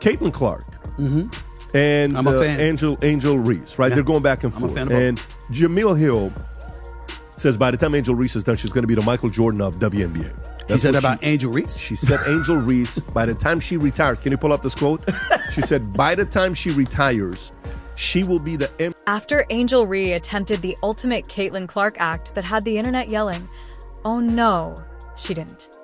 Caitlin Clark and I'm a fan. Angel Reese, right? Yeah. They're going back and I'm a forth. fan of both. And Jamil Hill says by the time Angel Reese is done, she's going to be the Michael Jordan of WNBA. She said about Angel Reese? She said Angel Reese, by the time she retires, can you pull up this quote? She said, by the time she retires, she will be the... After Angel Reese attempted the ultimate Caitlin Clark act that had the internet yelling, "Oh no," she didn't.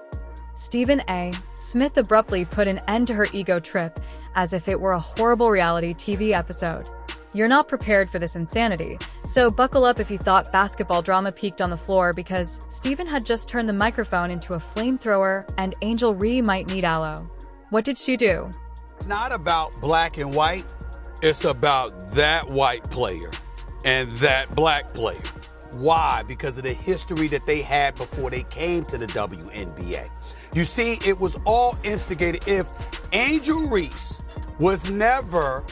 Stephen A. Smith abruptly put an end to her ego trip as if it were a horrible reality TV episode. You're not prepared for this insanity, so buckle up if you thought basketball drama peaked on the floor because Stephen had just turned the microphone into a flamethrower and Angel Reese might need aloe. What did she do? It's not about black and white. It's about that white player and that black player. Why? Because of the history that they had before they came to the WNBA. You see, it was all instigated. If Angel Reese was never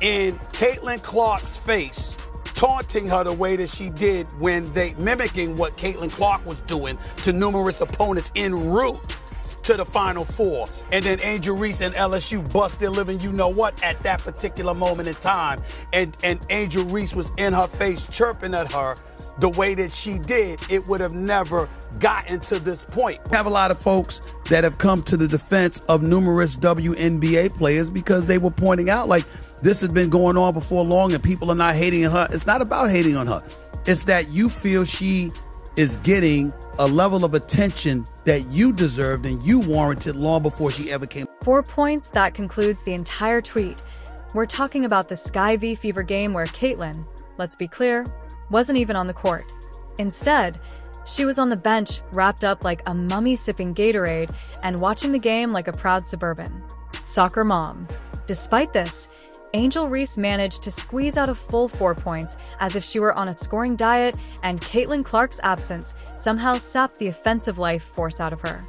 in Caitlin Clark's face, taunting her the way that she did when they mimicking what Caitlin Clark was doing to numerous opponents en route to the Final Four. And then Angel Reese and LSU bust their living, you know what, at that particular moment in time. And Angel Reese was in her face chirping at her the way that she did, it would have never gotten to this point. We have a lot of folks that have come to the defense of numerous WNBA players because they were pointing out, like, this has been going on before long and people are not hating on her. It's not about hating on her. It's that you feel she is getting a level of attention that you deserved and you warranted long before she ever came. 4 points, that concludes the entire tweet. We're talking about the Sky V Fever game where Caitlin, let's be clear, wasn't even on the court. Instead, she was on the bench, wrapped up like a mummy sipping Gatorade and watching the game like a proud suburban soccer mom. Despite this, Angel Reese managed to squeeze out a full 4 points as if she were on a scoring diet, and Caitlin Clark's absence somehow sapped the offensive life force out of her.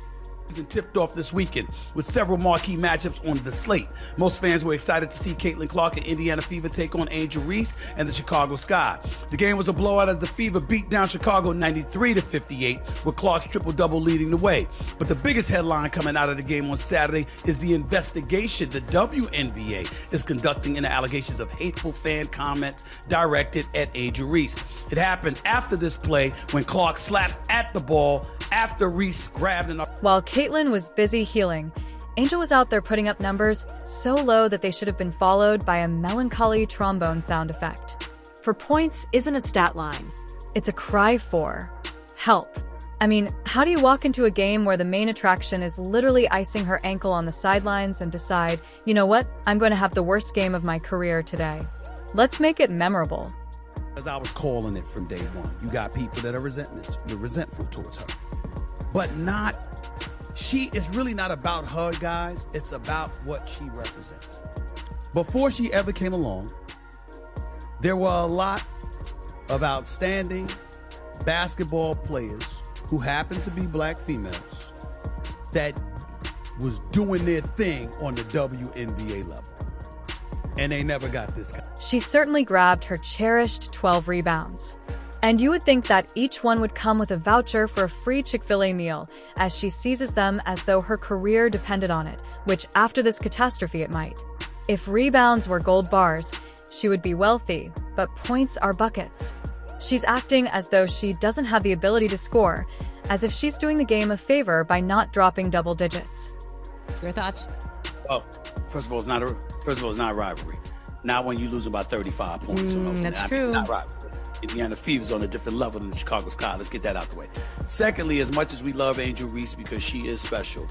And tipped off this weekend with several marquee matchups on the slate. Most fans were excited to see Caitlin Clark and Indiana Fever take on Angel Reese and the Chicago Sky. The game was a blowout as the Fever beat down Chicago 93-58 with Clark's triple-double leading the way. But the biggest headline coming out of the game on Saturday is the investigation the WNBA is conducting into allegations of hateful fan comments directed at Angel Reese. It happened after this play when Clark slapped at the ball after Reese grabbed an... While Caitlin was busy healing, Angel was out there putting up numbers so low that they should have been followed by a melancholy trombone sound effect. For points isn't a stat line. It's a cry for help. I mean, how do you walk into a game where the main attraction is literally icing her ankle on the sidelines and decide, you know what, I'm going to have the worst game of my career today? Let's make it memorable. As I was calling it from day one, you got people that are resentful towards her. But it's really not about her, guys. It's about what she represents. Before she ever came along, there were a lot of outstanding basketball players who happened to be black females that was doing their thing on the WNBA level. And they never got this guy. She certainly grabbed her cherished 12 rebounds. And you would think that each one would come with a voucher for a free Chick-fil-A meal, as she seizes them as though her career depended on it, which after this catastrophe it might. If rebounds were gold bars, she would be wealthy, but points are buckets. She's acting as though she doesn't have the ability to score, as if she's doing the game a favor by not dropping double digits. Your thoughts? Well, first of all, it's not a rivalry. Not when you lose about 35 points. That's true. It's not rivalry. Indiana Fever's on a different level than the Chicago Sky. Let's get that out the way. Secondly, as much as we love Angel Reese because she is special,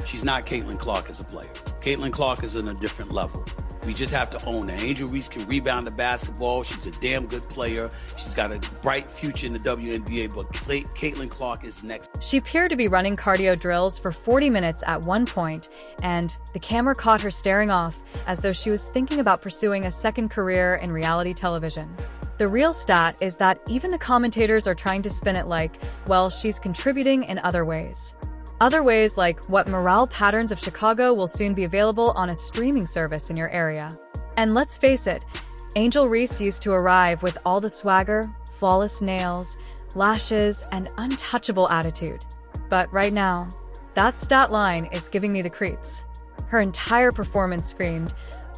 she's not Caitlin Clark as a player. Caitlin Clark is on a different level. We just have to own that. Angel Reese can rebound the basketball. She's a damn good player. She's got a bright future in the WNBA, but Caitlin Clark is next. She appeared to be running cardio drills for 40 minutes at one point, and the camera caught her staring off as though she was thinking about pursuing a second career in reality television. The real stat is that even the commentators are trying to spin it like, well, she's contributing in other ways. Other ways like what morale patterns of Chicago will soon be available on a streaming service in your area. And let's face it, Angel Reese used to arrive with all the swagger, flawless nails, lashes, and untouchable attitude. But right now, that stat line is giving me the creeps. Her entire performance screamed,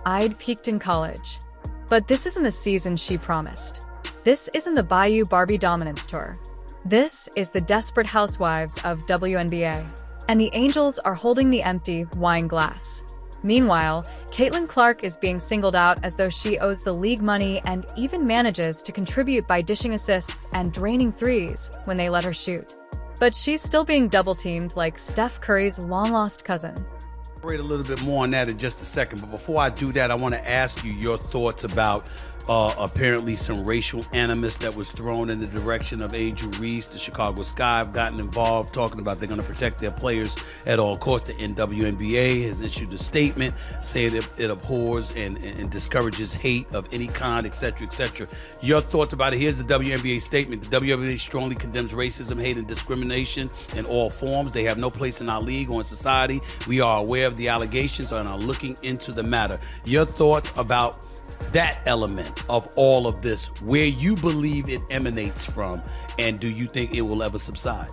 "I'd peaked in college." But this isn't the season she promised. This isn't the Bayou Barbie Dominance Tour. This is the Desperate Housewives of WNBA. And the Angels are holding the empty wine glass. Meanwhile, Caitlin Clark is being singled out as though she owes the league money and even manages to contribute by dishing assists and draining threes when they let her shoot. But she's still being double-teamed like Steph Curry's long-lost cousin. I'll elaborate a little bit more on that in just a second, but before I do that, I want to ask you your thoughts about apparently some racial animus that was thrown in the direction of Angel Reese. The Chicago Sky have gotten involved, talking about they're going to protect their players at all costs. The WNBA has issued a statement saying it abhors and discourages hate of any kind, etc., etc. Your thoughts about it? Here's the WNBA statement. The WNBA strongly condemns racism, hate, and discrimination in all forms. They have no place in our league or in society. We are aware of the allegations and are looking into the matter. Your thoughts about that element of all of this, where you believe it emanates from, and do you think it will ever subside?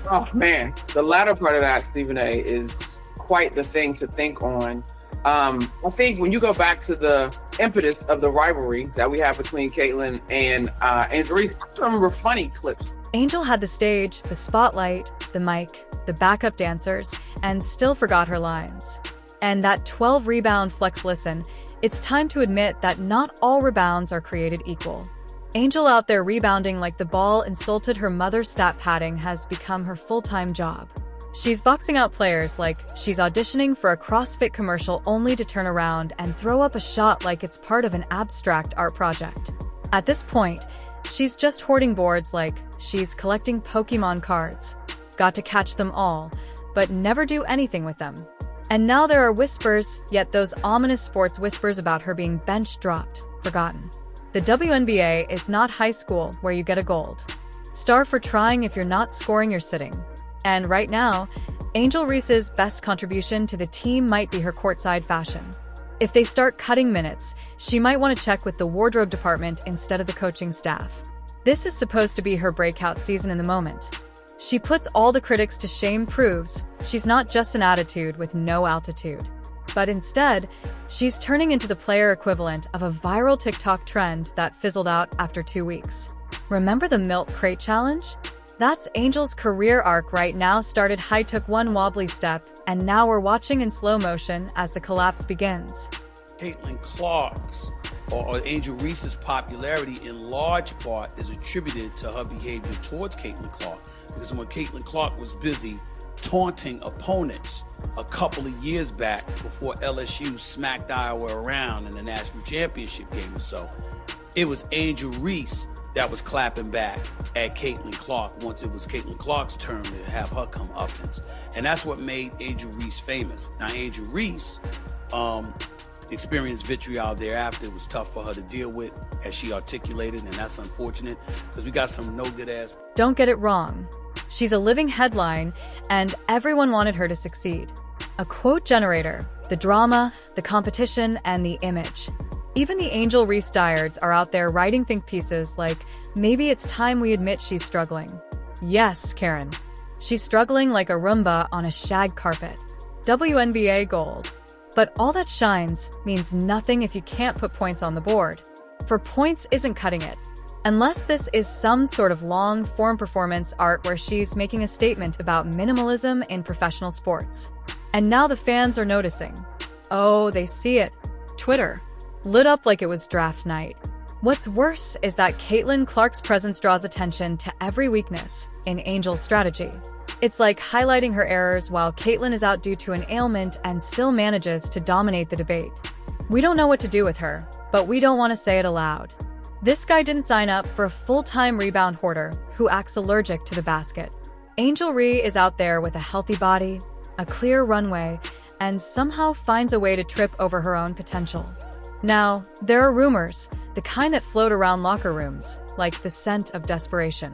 Oh man, the latter part of that, Stephen A, is quite the thing to think on. I think when you go back to the impetus of the rivalry that we have between Caitlin and Angel Reese, I remember funny clips. Angel had the stage, the spotlight, the mic, the backup dancers, and still forgot her lines. And that 12-rebound flex listen, it's time to admit that not all rebounds are created equal. Angel out there rebounding like the ball insulted her mother's stat padding has become her full-time job. She's boxing out players like she's auditioning for a CrossFit commercial only to turn around and throw up a shot like it's part of an abstract art project. At this point, she's just hoarding boards like she's collecting Pokemon cards. Got to catch them all, but never do anything with them. And now there are whispers, yet those ominous sports whispers about her being bench dropped, forgotten. The WNBA is not high school where you get a gold star for trying if you're not scoring, you're sitting. And right now, Angel Reese's best contribution to the team might be her courtside fashion. If they start cutting minutes, she might want to check with the wardrobe department instead of the coaching staff. This is supposed to be her breakout season in the moment. She puts all the critics to shame, proves she's not just an attitude with no altitude. But instead, she's turning into the player equivalent of a viral TikTok trend that fizzled out after 2 weeks. Remember the milk crate challenge? That's Angel's career arc right now. Started high, took one wobbly step, and now we're watching in slow motion as the collapse begins. Caitlin Clark's or Angel Reese's popularity in large part is attributed to her behavior towards Caitlin Clark. Because when Caitlin Clark was busy taunting opponents a couple of years back before LSU smacked Iowa around in the national championship game or so, it was Angel Reese that was clapping back at Caitlin Clark once it was Caitlin Clark's turn to have her comeuppance. And that's what made Angel Reese famous. Now, Angel Reese experienced vitriol thereafter. It was tough for her to deal with, as she articulated, and that's unfortunate because we got some no good ass. Don't get it wrong. She's a living headline, and everyone wanted her to succeed. A quote generator, the drama, the competition, and the image. Even the Angel Reese diehards are out there writing think pieces like, maybe it's time we admit she's struggling. Yes, Karen. She's struggling like a Roomba on a shag carpet. WNBA gold. But all that shines means nothing if you can't put points on the board. For points isn't cutting it. Unless this is some sort of long-form performance art where she's making a statement about minimalism in professional sports. And now the fans are noticing. Oh, they see it. Twitter. Lit up like it was draft night. What's worse is that Caitlin Clark's presence draws attention to every weakness in Angel's strategy. It's like highlighting her errors while Caitlin is out due to an ailment and still manages to dominate the debate. We don't know what to do with her, but we don't want to say it aloud. This guy didn't sign up for a full-time rebound hoarder who acts allergic to the basket. Angel Reese is out there with a healthy body, a clear runway, and somehow finds a way to trip over her own potential. Now, there are rumors, the kind that float around locker rooms, like the scent of desperation.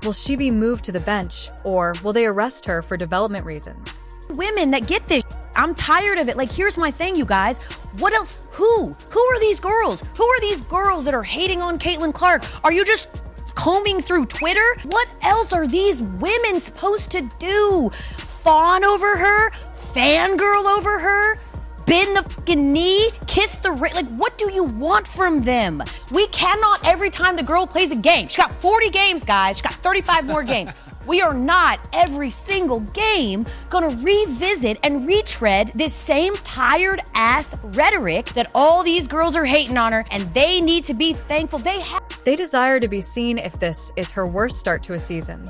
Will she be moved to the bench, or will they arrest her for development reasons? Women that get this. I'm tired of it. Like, here's my thing, you guys. What else? Who are these girls? Who are these girls that are hating on Caitlin Clark? Are you just combing through Twitter? What else are these women supposed to do? Fawn over her? fangirl over her? Bend the fucking knee? Kiss the ring? Like, what do you want from them? We cannot, every time the girl plays a game, she got 40 games, guys. She got 35 more games. We are not, every single game, gonna revisit and retread this same tired-ass rhetoric that all these girls are hating on her, and they need to be thankful They desire to be seen if this is her worst start to a season.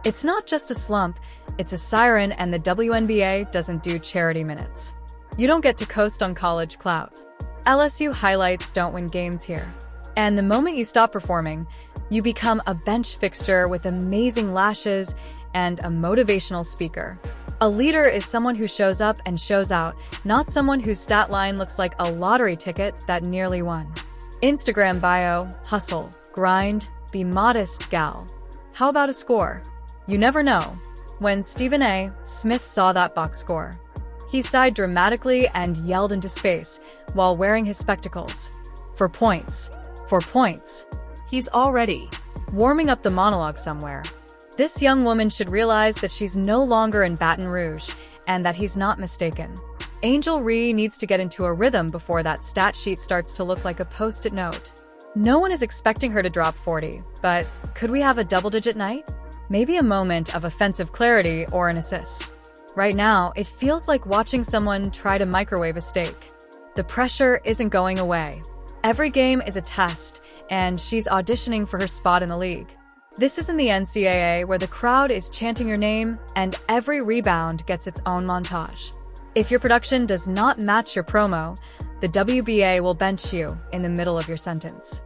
It's not just a slump, it's a siren, and the WNBA doesn't do charity minutes. You don't get to coast on college clout. LSU highlights don't win games here. And the moment you stop performing, you become a bench fixture with amazing lashes and a motivational speaker. A leader is someone who shows up and shows out, not someone whose stat line looks like a lottery ticket that nearly won. Instagram bio, hustle, grind, be modest, gal. How about a score? You never know. When Stephen A. Smith saw that box score, he sighed dramatically and yelled into space while wearing his spectacles. For points. For points. He's already warming up the monologue somewhere. This young woman should realize that she's no longer in Baton Rouge and that he's not mistaken. Angel Reese needs to get into a rhythm before that stat sheet starts to look like a post-it note. No one is expecting her to drop 40, but could we have a double-digit night? Maybe a moment of offensive clarity or an assist. Right now, it feels like watching someone try to microwave a steak. The pressure isn't going away. Every game is a test, and she's auditioning for her spot in the league. This isn't the NCAA where the crowd is chanting your name and every rebound gets its own montage. If your production does not match your promo, the WBA will bench you in the middle of your sentence.